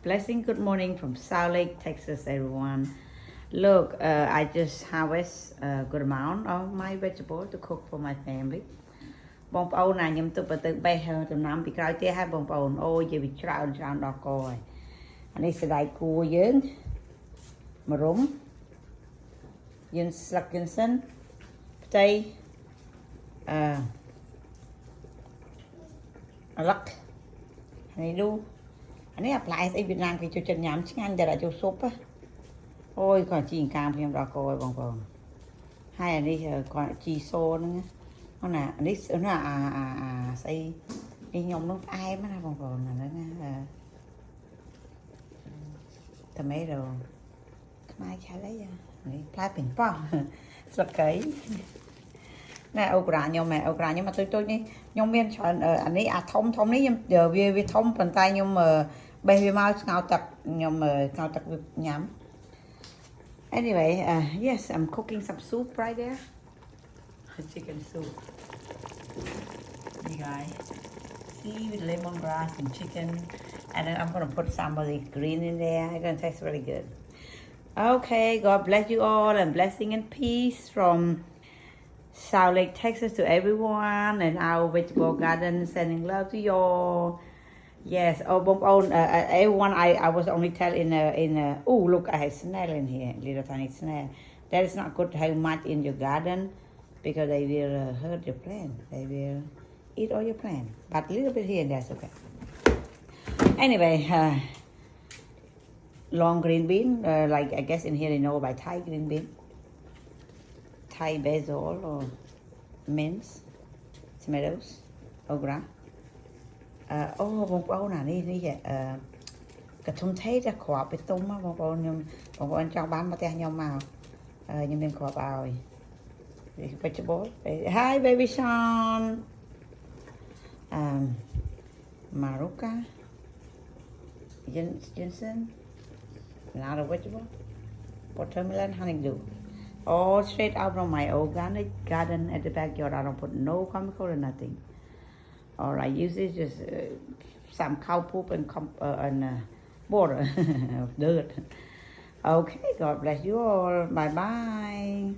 Blessing, good morning from Salt Lake, Texas, everyone. Look, I just harvest a good amount of my vegetable to cook for my family. បងប្អូនណាខ្ញុំទៅទៅបេះដំណាំពីក្រោយទៀតហើយបងប្អូនអូយនិយាយពីច្រើនដល់កហើយអានេះសណ្តែកគួរយើងម្រុំយើងស្លឹកយិនសិនផ្ទៃអាឡឹកនេះឌូអានេះអាផ្លែស្អីវៀតណាមគេចូលចិត្តញ៉ាំឆ្ងាញ់តែដាក់ចូលស៊ុបអូយគាត់ជីកាមខ្ញុំដល់កហើយបងប្អូនហើយអានេះគាត់ជីសូហ្នឹងណាអានេះណាស្អីនេះខ្ញុំនឹងផ្អែមណាបងប្អូនអាហ្នឹងណាtomato ខ្មែរឆៅអីនេះផ្លែពេញប៉ោះស្លឹកគ្រៃណែអូក្រាខ្ញុំអូក្រាខ្ញុំមកទុយនេះខ្ញុំមានច្រើនអានេះអាធំនេះខ្ញុំវាធំប៉ុន្តែខ្ញុំបេះវាមកស្ងោរទឹកខ្ញុំស្ងោរទឹកវាញ៉ាំ Anyway yes I'm cooking some soup right there chicken soup you guys see with lemongrass and chicken and then I'm gonna put some of the green in there it's gonna taste really good okay God bless you all and blessing and peace from Salt Lake, Texas to everyone and our vegetable garden sending love to y'all. Yes, everyone I was only telling oh look I have snail in here, little tiny snail. That is not good to have much in your garden because they will hurt your plant. They will eat all your plant. But a little bit here and that's okay. Anyway, long green bean, like I guess in here they know about Thai green bean. Thai basil or mince, tomatoes, okra. បងប្អូនអានេះកធុំថេតែគ្រាប់ទៅទុំបងប្អូនចង់បានមកផ្ទះខ្ញុំមកខ្ញុំមានគ្រាប់ឲ្យ vegetable hi baby Sean Maruka Jensen a lot of vegetable watermelon honeydew all straight out from my organic garden at the backyard. I don't put no chemical or nothing. All I use is just some cow poop and water of dirt. Okay, God bless you all. Bye-bye.